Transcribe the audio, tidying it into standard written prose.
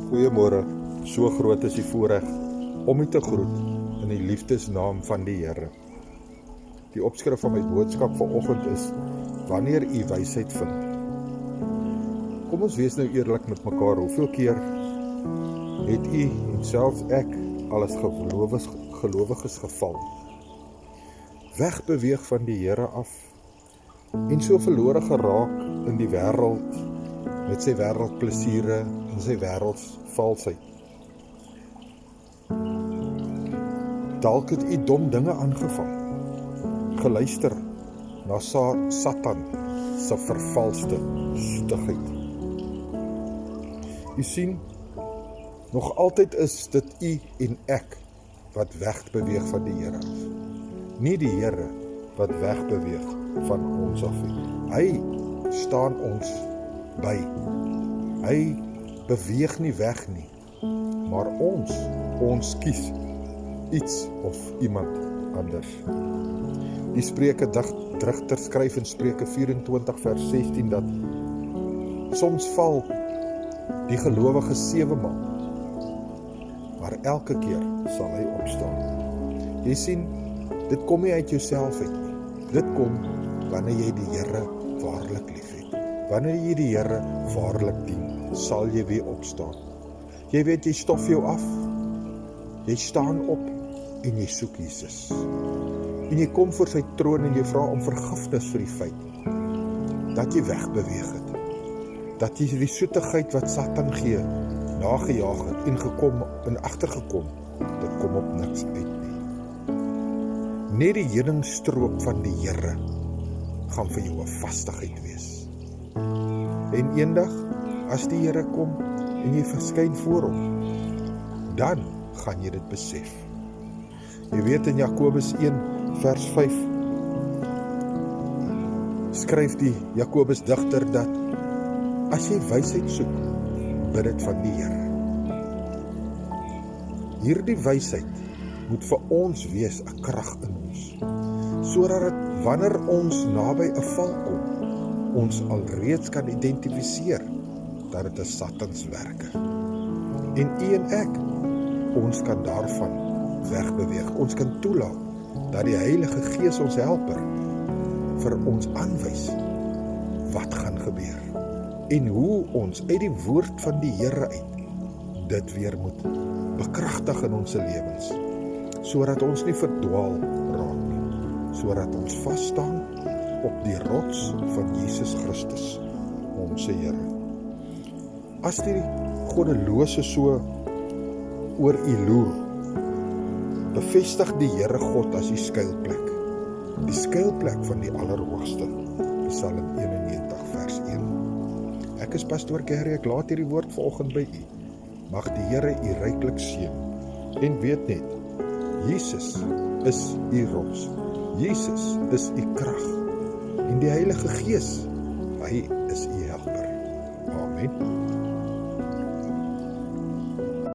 Goeiemôre, so groot is die voorreg om u te groet in die liefdesnaam van die Here. Die opskrif van my boodskap vanoggend is: wanneer u wysheid vind. Kom ons wees nou eerlik met mekaar, hoeveel keer het u en selfs ek al as gelowiges geval, wegbeweeg van die Here af en so verlore geraak in die wêreld met sy wêreldplesiere en sy wêreldsvalsheid. Dalk het u dom dinge aangevang, geluister na Satan se vervalste soetigheid. U sien, nog altyd is dit u en ek wat wegbeweeg van die Here af. Nie die Here wat wegbeweeg van ons af nie. Hy staan ons by. Hy beweeg nie weg nie, maar ons kies iets of iemand anders. Die Spreuke digter skryf in Spreuke 24 vers 16 dat soms val die gelowige 7 maal, maar elke keer sal hy opstaan. Jy sien, dit kom nie uit jouself uit nie. Dit kom wanneer jy die Here waarlik liefhet. Wanneer jy die Here waarlik dien, sal jy weer opstaan. Jy weet, jy stof jou af. Jy staan op en jy soek Jesus. En jy kom voor sy troon en jy vra om vergifnis vir die feit dat jy wegbeweeg het. Dat jy die soetigheid wat Satan gee, nagejaag het en agtergekom, dit kom op niks uit nie. Net die heuningstroop van die Here gaan vir jou 'n vastigheid wees. En eendag, as die Here kom en jy verskyn voor hom, dan gaan jy dit besef. Jy weet, in Jakobus 1 vers 5 skryf die Jakobus digter dat as jy wysheid soek, bid dit van die Here. Hierdie wysheid moet vir ons wees 'n krag in ons, sodat dit wanneer ons naby 'n val kom, ons alreeds kan identifiseer dat dit 'n satanswerker. En u en ek, ons kan daarvan wegbeweeg. Ons kan toelaat dat die Heilige Gees, ons helper, vir ons aanwys wat gaan gebeur en hoe ons uit die woord van die Here uit dit weer moet bekragtig in ons lewens, sodat ons nie verdwaal raak nie, sodat ons vas staan op die rots van Jesus Christus, ons Here. As die goddelose so oor u loer, bevestig die Here God as die skuilplek van die Allerhoogste. Psalm 91 vers 1. Ek is pastoor Gary, ek laat hierdie woord vanoggend by u. Mag die Here u ryklik seën. En weet net, Jesus is u rots. Jesus is u krag. En die Heilige Gees, hy is u helper. Amen.